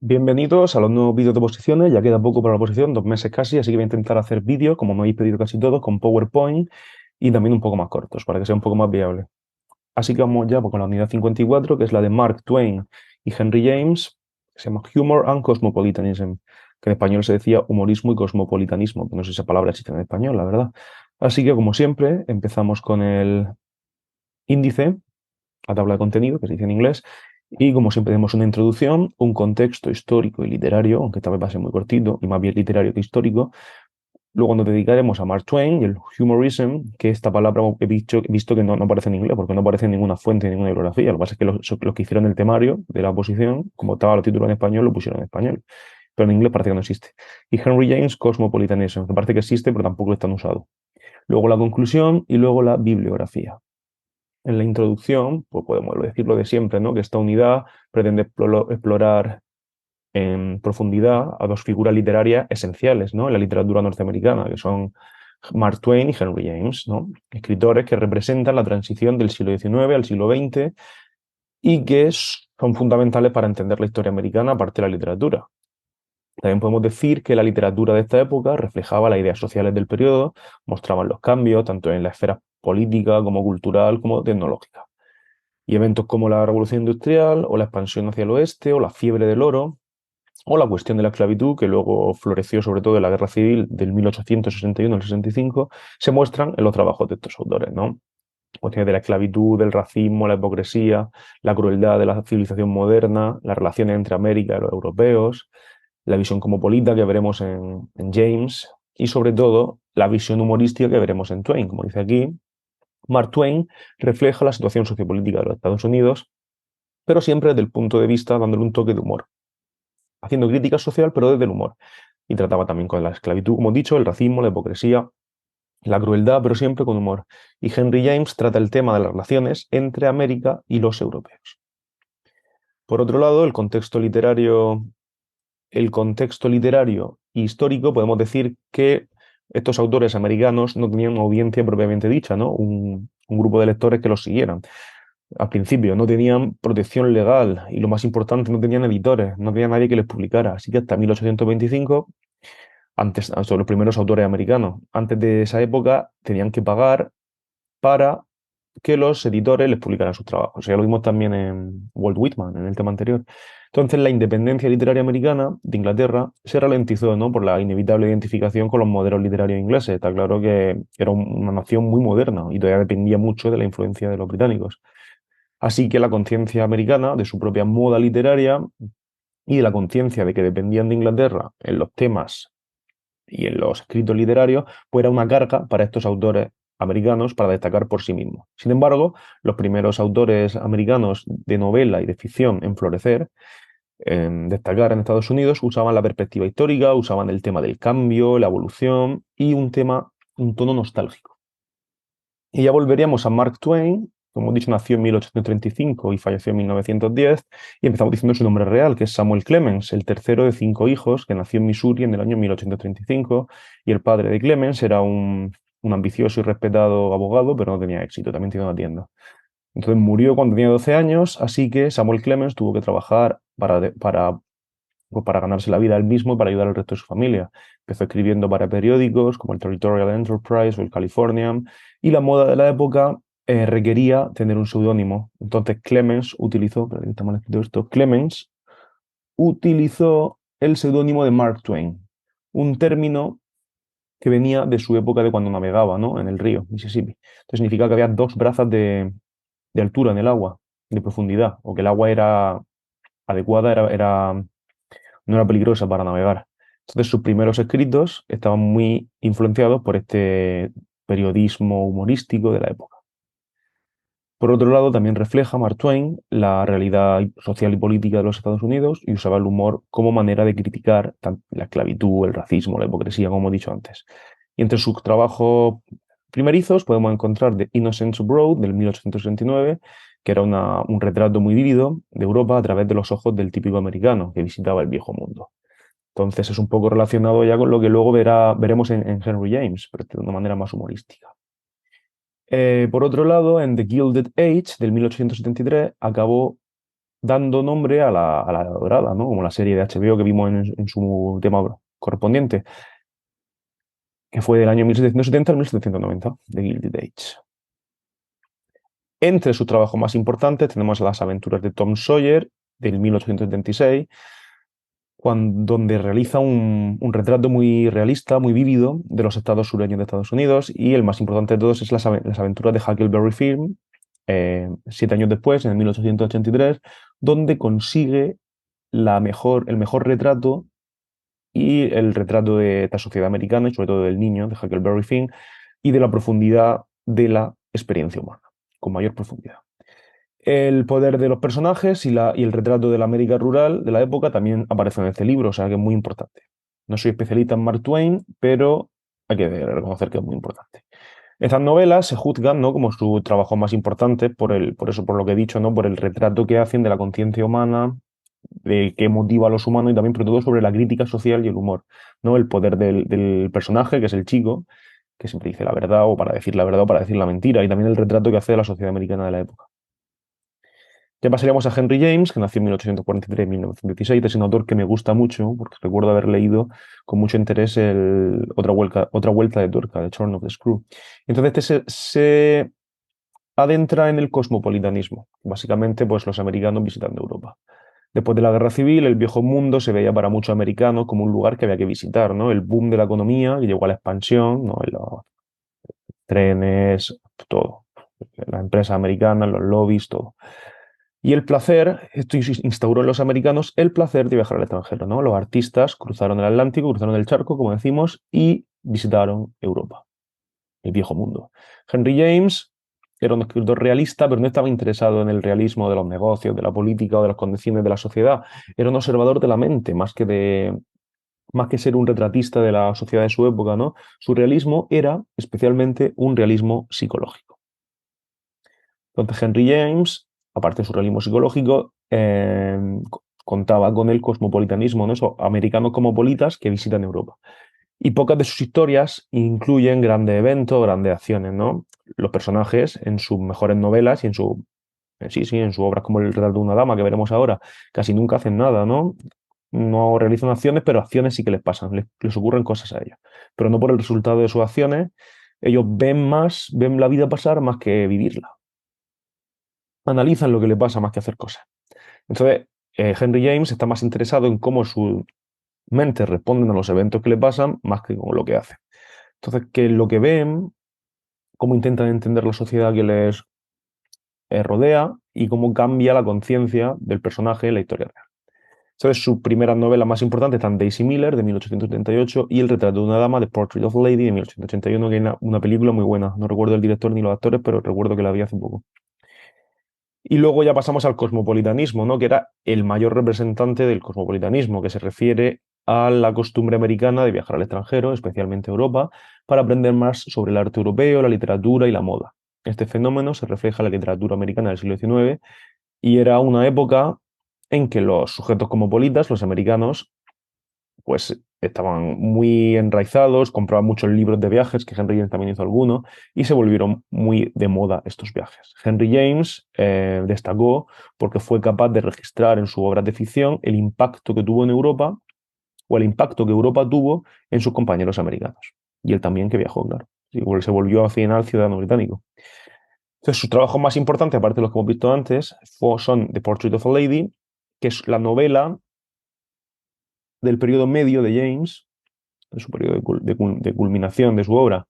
Bienvenidos a los nuevos vídeos de oposiciones. Ya queda poco para la oposición, 2 meses casi, así que voy a intentar hacer vídeos, como me habéis pedido casi todos, con PowerPoint y también un poco más cortos, para que sea un poco más viable. Así que vamos ya pues, con la unidad 54, que es la de Mark Twain y Henry James, que se llama Humor and Cosmopolitanism, que en español se decía humorismo y cosmopolitanismo, pero no sé si esa palabra existe en español, la verdad. Así que, como siempre, empezamos con el índice, la tabla de contenido, que se dice en inglés, y como siempre tenemos una introducción, un contexto histórico y literario, aunque esta vez va a ser muy cortito y más bien literario que histórico. Luego nos dedicaremos a Mark Twain y el humorism, que esta palabra he visto que no aparece en inglés, porque no aparece en ninguna fuente, en ninguna bibliografía. Lo que pasa es que los que hicieron el temario de la oposición, como estaba los títulos en español, lo pusieron en español. Pero en inglés parece que no existe. Y Henry James, Cosmopolitanism, que parece que existe, pero tampoco está usado. Luego la conclusión y luego la bibliografía. En la introducción, pues podemos decir lo de siempre, ¿no? Que esta unidad pretende explorar en profundidad a dos figuras literarias esenciales, ¿no? En la literatura norteamericana, que son Mark Twain y Henry James, ¿no? Escritores que representan la transición del siglo XIX al siglo XX y que son fundamentales para entender la historia americana, aparte de la literatura. También podemos decir que la literatura de esta época reflejaba las ideas sociales del periodo, mostraban los cambios tanto en la esfera política como cultural como tecnológica. Y eventos como la Revolución Industrial o la expansión hacia el oeste o la fiebre del oro o la cuestión de la esclavitud, que luego floreció sobre todo en la Guerra Civil del 1861 al 65, se muestran en los trabajos de estos autores, ¿no? Cuestiones de la esclavitud, del racismo, la hipocresía, la crueldad de la civilización moderna, las relaciones entre América y los europeos, la visión cosmopolita que veremos en James y sobre todo la visión humorística que veremos en Twain. Como dice aquí, Mark Twain refleja la situación sociopolítica de los Estados Unidos, pero siempre desde el punto de vista dándole un toque de humor, haciendo crítica social, pero desde el humor. Y trataba también con la esclavitud, como he dicho, el racismo, la hipocresía, la crueldad, pero siempre con humor. Y Henry James trata el tema de las relaciones entre América y los europeos. Por otro lado, el contexto literario e histórico, podemos decir que estos autores americanos no tenían una audiencia propiamente dicha, ¿no? Un grupo de lectores que los siguieran. Al principio no tenían protección legal y lo más importante, no tenían editores, no había nadie que les publicara. Así que hasta 1825, son los primeros autores americanos. Antes de esa época tenían que pagar para que los editores les publicaran sus trabajos. Ya lo vimos también en Walt Whitman, en el tema anterior. Entonces, la independencia literaria americana de Inglaterra se ralentizó, ¿no? Por la inevitable identificación con los modelos literarios ingleses. Está claro que era una nación muy moderna y todavía dependía mucho de la influencia de los británicos. Así que la conciencia americana de su propia moda literaria y de la conciencia de que dependían de Inglaterra en los temas y en los escritos literarios, pues era una carga para estos autores americanos para destacar por sí mismos. Sin embargo, los primeros autores americanos de novela y de ficción en florecer, en destacar en Estados Unidos, usaban la perspectiva histórica, usaban el tema del cambio, la evolución y un tono nostálgico. Y ya volveríamos a Mark Twain. Como he dicho, nació en 1835 y falleció en 1910, y empezamos diciendo su nombre real, que es Samuel Clemens, el tercero de 5 hijos, que nació en Missouri en el año 1835, y el padre de Clemens era un ambicioso y respetado abogado, pero no tenía éxito, también tenía una tienda. Entonces murió cuando tenía 12 años, así que Samuel Clemens tuvo que trabajar para ganarse la vida él mismo y para ayudar al resto de su familia. Empezó escribiendo para periódicos como el Territorial Enterprise o el Californian, y la moda de la época requería tener un seudónimo. Entonces Clemens utilizó el seudónimo de Mark Twain, un término que venía de su época de cuando navegaba, ¿no? En el río Mississippi. Entonces significa que había 2 brazas de altura en el agua, de profundidad, o que el agua era adecuada, no era peligrosa para navegar. Entonces sus primeros escritos estaban muy influenciados por este periodismo humorístico de la época. Por otro lado, también refleja Mark Twain la realidad social y política de los Estados Unidos y usaba el humor como manera de criticar la esclavitud, el racismo, la hipocresía, como he dicho antes. Y entre sus trabajos primerizos podemos encontrar The Innocents Abroad del 1869, que era un retrato muy vívido de Europa a través de los ojos del típico americano que visitaba el viejo mundo. Entonces es un poco relacionado ya con lo que luego veremos en Henry James, pero de una manera más humorística. Por otro lado, en The Gilded Age del 1873 acabó dando nombre a la Dorada, ¿no? Como la serie de HBO que vimos en su tema correspondiente, que fue del año 1770 al 1790, de Gilded Age. Entre sus trabajos más importantes tenemos Las aventuras de Tom Sawyer, del 1876, donde realiza un retrato muy realista, muy vívido de los estados sureños de Estados Unidos, y el más importante de todos es las aventuras de Huckleberry Finn, 7 años después, en el 1883, donde consigue el mejor retrato y el retrato de la sociedad americana y sobre todo del niño, de Huckleberry Finn, y de la profundidad de la experiencia humana, con mayor profundidad. El poder de los personajes y el retrato de la América rural de la época también aparece en este libro, o sea que es muy importante. No soy especialista en Mark Twain, pero hay que reconocer que es muy importante. Estas novelas se juzgan, ¿no?, como su trabajo más importante por eso, por lo que he dicho, ¿no?, por el retrato que hacen de la conciencia humana, de qué motiva a los humanos y también, sobre todo, sobre la crítica social y el humor, ¿no? El poder del personaje, que es el chico, que siempre dice la verdad o para decir la verdad o para decir la mentira, y también el retrato que hace de la sociedad americana de la época. Ya pasaríamos a Henry James, que nació en 1843-1916. Es un autor que me gusta mucho, porque recuerdo haber leído con mucho interés Otra vuelta de tuerca, de Turn of the Screw. Entonces se adentra en el cosmopolitanismo, básicamente pues los americanos visitando Europa. Después de la Guerra Civil, el viejo mundo se veía para muchos americanos como un lugar que había que visitar, ¿no? El boom de la economía, que llegó a la expansión, ¿no? Los trenes, todo. Las empresas americanas, los lobbies, todo. Y el placer, esto instauró en los americanos el placer de viajar al extranjero, ¿no? Los artistas cruzaron el Atlántico, cruzaron el charco, como decimos, y visitaron Europa, el viejo mundo. Henry James era un escritor realista, pero no estaba interesado en el realismo de los negocios, de la política o de las condiciones de la sociedad. Era un observador de la mente, más que ser un retratista de la sociedad de su época, ¿no? Su realismo era especialmente un realismo psicológico. Entonces Henry James, aparte de su realismo psicológico, contaba con el cosmopolitanismo, ¿no? Esos americanos cosmopolitas que visitan Europa. Y pocas de sus historias incluyen grandes eventos, grandes acciones, ¿no? Los personajes en sus mejores novelas y en sus obras como El retrato de una dama, que veremos ahora, casi nunca hacen nada, ¿no? No realizan acciones, pero acciones sí que les pasan, les ocurren cosas a ellos. Pero no por el resultado de sus acciones, ellos ven la vida pasar más que vivirla. Analizan lo que le pasa más que hacer cosas. Entonces, Henry James está más interesado en cómo su mente responde a los eventos que le pasan más que con lo que hace. Entonces, qué es lo que ven, cómo intentan entender la sociedad que les rodea y cómo cambia la conciencia del personaje en la historia real. Entonces, sus primeras novelas más importantes están Daisy Miller, de 1838, y El retrato de una dama, de Portrait of a Lady, de 1881, que es una película muy buena. No recuerdo el director ni los actores, pero recuerdo que la vi hace poco. Y luego ya pasamos al cosmopolitanismo, ¿no?, que era el mayor representante del cosmopolitanismo, que se refiere a la costumbre americana de viajar al extranjero, especialmente a Europa, para aprender más sobre el arte europeo, la literatura y la moda. Este fenómeno se refleja en la literatura americana del siglo XIX y era una época en que los sujetos cosmopolitas, los americanos, pues estaban muy enraizados, compraban muchos libros de viajes, que Henry James también hizo algunos, y se volvieron muy de moda estos viajes. Henry James destacó porque fue capaz de registrar en sus obras de ficción el impacto que tuvo en Europa, o el impacto que Europa tuvo en sus compañeros americanos. Y él también, que viajó, claro. Igual se volvió al final ciudadano británico. Entonces, sus trabajos más importantes, aparte de los que hemos visto antes, son The Portrait of a Lady, que es la novela del periodo medio de James, de su periodo de culminación de su obra,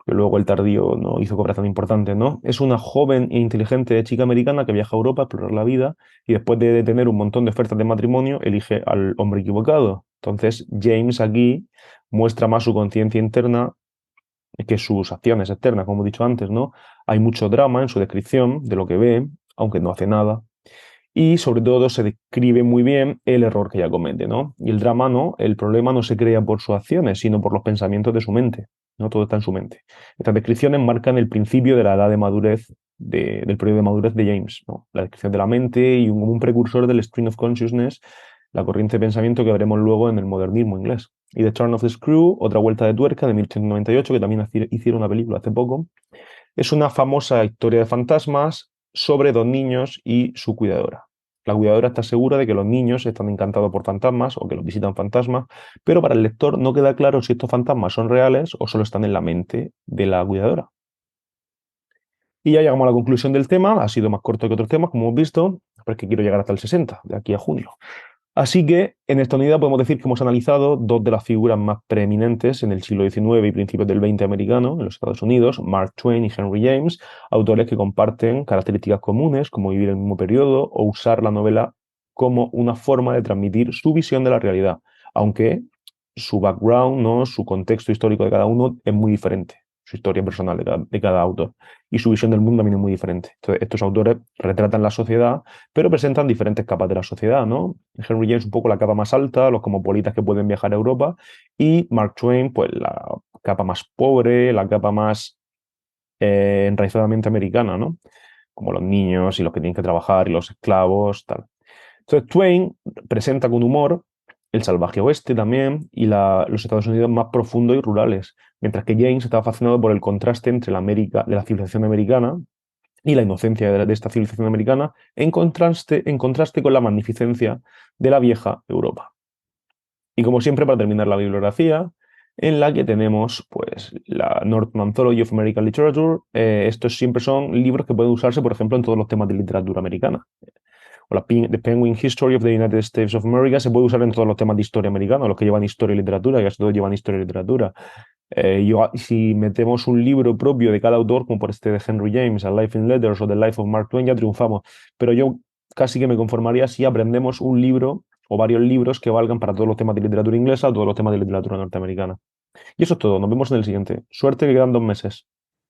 que luego el tardío no hizo obras tan importantes, ¿no? Es una joven e inteligente chica americana que viaja a Europa a explorar la vida y después de tener un montón de ofertas de matrimonio, elige al hombre equivocado. Entonces, James aquí muestra más su conciencia interna que sus acciones externas, como he dicho antes, ¿no? Hay mucho drama en su descripción de lo que ve, aunque no hace nada. Y sobre todo se describe muy bien el error que ella comete, ¿no? Y el drama no, el problema no se crea por sus acciones, sino por los pensamientos de su mente, ¿no? Todo está en su mente. Estas descripciones marcan el principio de la edad de madurez, del periodo de madurez de James, ¿no? La descripción de la mente y un precursor del stream of consciousness, la corriente de pensamiento que veremos luego en el modernismo inglés. Y The Turn of the Screw, Otra vuelta de tuerca, de 1898, que también hicieron una película hace poco, es una famosa historia de fantasmas sobre dos niños y su cuidadora. La cuidadora está segura de que los niños están encantados por fantasmas o que los visitan fantasmas, pero para el lector no queda claro si estos fantasmas son reales o solo están en la mente de la cuidadora. Y ya llegamos a la conclusión del tema. Ha sido más corto que otros temas, como hemos visto, pero es que quiero llegar hasta el 60, de aquí a junio. Así que en esta unidad podemos decir que hemos analizado dos de las figuras más preeminentes en el siglo XIX y principios del XX americano, en los Estados Unidos, Mark Twain y Henry James, autores que comparten características comunes como vivir el mismo periodo o usar la novela como una forma de transmitir su visión de la realidad, aunque su background, ¿no? Su contexto histórico de cada uno es muy diferente, su historia personal de cada autor y su visión del mundo también es muy diferente. Entonces, estos autores retratan la sociedad pero presentan diferentes capas de la sociedad, ¿no? Henry James un poco la capa más alta, los cosmopolitas que pueden viajar a Europa, y Mark Twain, pues la capa más pobre, la capa más enraizadamente americana, ¿no? Como los niños y los que tienen que trabajar y los esclavos, tal. Entonces, Twain presenta con humor el salvaje oeste también y los Estados Unidos más profundos y rurales, mientras que James estaba fascinado por el contraste entre la América, de la civilización americana y la inocencia de esta civilización americana en contraste con la magnificencia de la vieja Europa. Y como siempre, para terminar la bibliografía, en la que tenemos pues, la Northman Anthology of American Literature. Estos siempre son libros que pueden usarse, por ejemplo, en todos los temas de literatura americana. O la The Penguin History of the United States of America se puede usar en todos los temas de historia americana, los que llevan historia y literatura, y casi todos llevan historia y literatura. Si metemos un libro propio de cada autor, como por este de Henry James, A Life in Letters o The Life of Mark Twain, ya triunfamos. Pero yo casi que me conformaría si aprendemos un libro o varios libros que valgan para todos los temas de literatura inglesa o todos los temas de literatura norteamericana. Y eso es todo. Nos vemos en el siguiente. Suerte que quedan 2 meses.